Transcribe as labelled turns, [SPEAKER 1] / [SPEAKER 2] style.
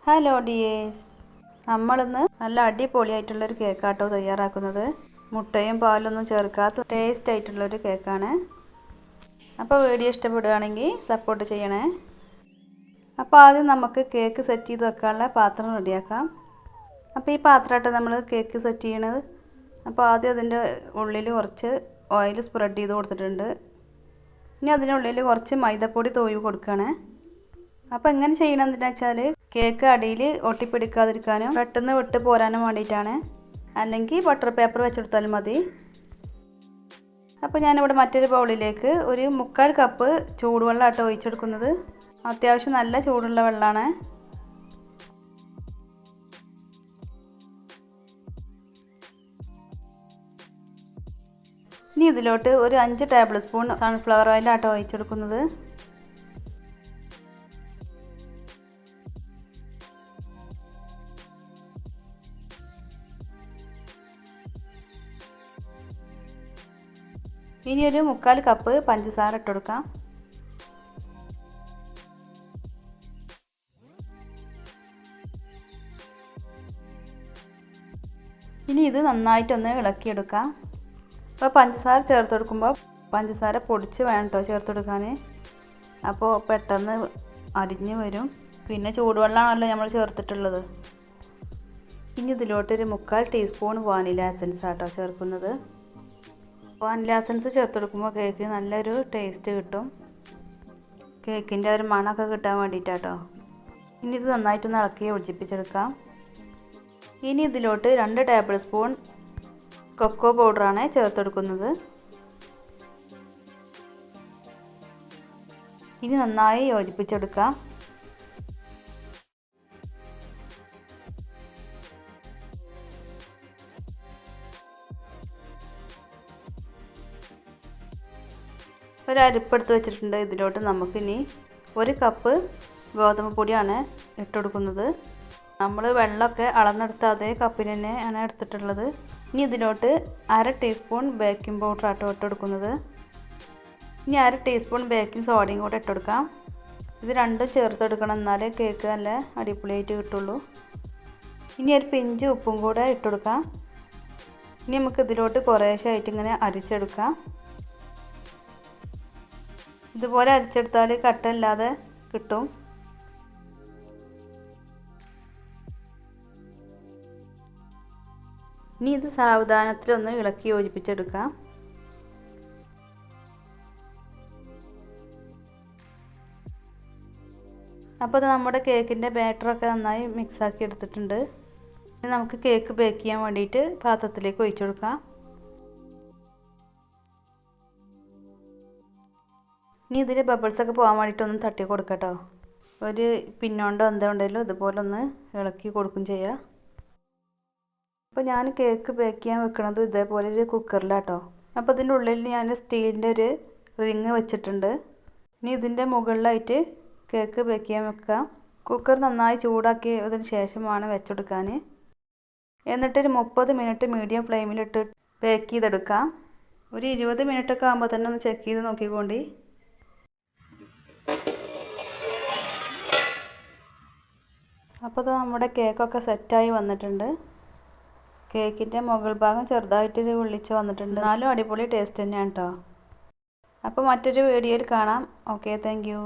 [SPEAKER 1] Hello dears, നമ്മളിന്ന് നല്ല അടിപൊളിയായിട്ടുള്ളൊരു കേക്കാട്ടോ തയ്യാറാക്കുന്നത്. മുട്ടയും പാലൊന്നും ചേർക്കാത്ത ടേസ്റ്റ് ആയിട്ടുള്ളൊരു കേക്കാണ്. അപ്പോൾ വീഡിയോ ഇഷ്ടപ്പെടുകയാണെങ്കിൽ സപ്പോർട്ട് ചെയ്യണേ. അപ്പോൾ ആദ്യം നമുക്ക് കേക്ക് സെറ്റ് ചെയ്ത് വെക്കാനുള്ള പാത്രം റെഡിയാക്കാം. അപ്പോൾ ഈ പാത്രമായിട്ട് നമ്മൾ കേക്ക് സെറ്റ് ചെയ്യണത്. അപ്പോൾ ആദ്യം അതിൻ്റെ ഉള്ളിൽ കുറച്ച് ഓയിൽ സ്പ്രെഡ് ചെയ്ത് കൊടുത്തിട്ടുണ്ട്. ഇനി അതിനുള്ളിൽ കുറച്ച് മൈദപ്പൊടി തൂവി കൊടുക്കുകയാണ്. അപ്പോൾ എങ്ങനെ ചെയ്യണം എന്താ വെച്ചാൽ കേക്ക് അടിയിൽ ഒട്ടിപ്പിടിക്കാതിരിക്കാനും പെട്ടെന്ന് വിട്ട് പോരാനും വേണ്ടിയിട്ടാണ്. അല്ലെങ്കിൽ ബട്ടർ പേപ്പർ വെച്ചെടുത്താലും മതി. അപ്പോൾ ഞാനിവിടെ മറ്റൊരു ബൗളിലേക്ക് ഒരു 3/4 കപ്പ് ചൂടുവെള്ളമാട്ടോ ഒഴിച്ചെടുക്കുന്നത്. അത്യാവശ്യം നല്ല ചൂടുള്ള വെള്ളമാണ്. ഇനി ഇതിലോട്ട് ഒരു 5 ടേബിൾ സ്പൂൺ സൺഫ്ലവർ ഓയിലാട്ടോ ഒഴിച്ചെടുക്കുന്നത്. ഇനി ഒരു 3/4 കപ്പ് പഞ്ചസാര ഇട്ട് കൊടുക്കാം. ഇനി ഇത് നന്നായിട്ടൊന്ന് ഇളക്കിയെടുക്കാം. അപ്പോൾ പഞ്ചസാര ചേർത്ത് കൊടുക്കുമ്പോൾ പഞ്ചസാര പൊടിച്ച് വേണം കേട്ടോ ചേർത്ത് കൊടുക്കാൻ. അപ്പോൾ പെട്ടെന്ന് അരിഞ്ഞ് വരും. പിന്നെ ചൂടുവെള്ളമാണല്ലോ നമ്മൾ ചേർത്തിട്ടുള്ളത്. ഇനി ഇതിലോട്ട് ഒരു 3/4 ടീസ്പൂൺ വാനില എസൻസ് ആട്ടോ ചേർക്കുന്നത്. വാനില എസൻസ് ചേർത്ത് കൊടുക്കുമ്പോൾ കേക്ക് നല്ലൊരു ടേസ്റ്റ് കിട്ടും. കേക്കിൻ്റെ ഒരു മണമൊക്കെ കിട്ടാൻ വേണ്ടിയിട്ടാട്ടോ. ഇനി ഇത് നന്നായിട്ടൊന്ന് ഇളക്കി യോജിപ്പിച്ചെടുക്കാം. ഇനി ഇതിലോട്ട് 2 ടേബിൾ സ്പൂൺ കൊക്കോ പൗഡറാണ് ചേർത്ത് കൊടുക്കുന്നത്. ഇനി നന്നായി യോജിപ്പിച്ചെടുക്കാം. ഒരു അരിപ്പെടുത്ത് വെച്ചിട്ടുണ്ട്. ഇതിലോട്ട് നമുക്കിനി 1 കപ്പ് ഗോതമ്പ് പൊടിയാണ് ഇട്ട് കൊടുക്കുന്നത്. നമ്മൾ വെള്ളമൊക്കെ അളന്നെടുത്ത അതേ കപ്പിന് തന്നെ ആണ് എടുത്തിട്ടുള്ളത്. ഇനി ഇതിലോട്ട് 1/2 ടീസ്പൂൺ ബേക്കിംഗ് പൗഡർ ആട്ടോ ഇട്ട് കൊടുക്കുന്നത്. ഇനി 1/2 ടീസ്പൂൺ ബേക്കിംഗ് സോഡയും കൂടെ ഇട്ട് കൊടുക്കാം. ഇത് രണ്ടും ചേർത്ത് കൊടുക്കണം, എന്നാലേ കേക്ക് നല്ല അടിപൊളിയായിട്ട് കിട്ടുള്ളൂ. ഇനി ഒരു പിഞ്ച് ഉപ്പും കൂടെ ഇട്ട് കൊടുക്കാം. ഇനി നമുക്ക് ഇതിലോട്ട് കുറേശ്ശെ ആയിട്ട് ഇങ്ങനെ അരിച്ചെടുക്കാം. ഇതുപോലെ അരിച്ചെടുത്താൽ കട്ടയില്ലാതെ കിട്ടും. ഇനി ഇത് സാവധാനത്തിലൊന്ന് ഇളക്കി യോജിപ്പിച്ചെടുക്കാം. അപ്പോൾ ഇത് നമ്മുടെ കേക്കിൻ്റെ ബാറ്ററൊക്കെ നന്നായി മിക്സാക്കി എടുത്തിട്ടുണ്ട്. ഇനി നമുക്ക് കേക്ക് ബേക്ക് ചെയ്യാൻ വേണ്ടിയിട്ട് പാത്രത്തിലേക്ക് ഒഴിച്ചു കൊടുക്കാം. ഇനി ഇതിൽ ബബിൾസൊക്കെ പോകാൻ വേണ്ടിയിട്ടൊന്ന് തട്ടി കൊടുക്കട്ടോ. ഒരു പിന്നോണ്ടോ എന്താ ഉണ്ടെങ്കിലും ഇതുപോലെ ഒന്ന് ഇളക്കി കൊടുക്കും ചെയ്യാം. അപ്പോൾ ഞാൻ കേക്ക് ബേക്ക് ചെയ്യാൻ വെക്കുന്നത് ഇതേപോലെ ഒരു കുക്കറിലാട്ടോ. അപ്പോൾ ഇതിൻ്റെ ഉള്ളിൽ ഞാൻ സ്റ്റീലിൻ്റെ ഒരു റിങ് വെച്ചിട്ടുണ്ട്. ഇനി ഇതിൻ്റെ മുകളിലായിട്ട് കേക്ക് ബേക്ക് ചെയ്യാൻ വെക്കാം. കുക്കർ നന്നായി ചൂടാക്കിയതിന് ശേഷമാണ് വെച്ചെടുക്കാൻ. എന്നിട്ടൊരു 30 മിനിറ്റ് മീഡിയം ഫ്ലെയിമിലിട്ട് ബേക്ക് ചെയ്തെടുക്കാം. ഒരു 20 മിനിറ്റൊക്കെ ആകുമ്പോൾ തന്നെ ഒന്ന് ചെക്ക് ചെയ്ത് നോക്കിക്കോണ്ടി. അപ്പോൾ നമ്മുടെ കേക്കൊക്കെ സെറ്റായി വന്നിട്ടുണ്ട്. കേക്കിൻ്റെ മുകൾ ഭാഗം ചെറുതായിട്ട് വിളിച്ച് വന്നിട്ടുണ്ട്. എന്നാലും അടിപൊളി ടേസ്റ്റ് തന്നെയാണ് കേട്ടോ. അപ്പോൾ മറ്റൊരു വീഡിയോയിൽ കാണാം. Okay, thank you.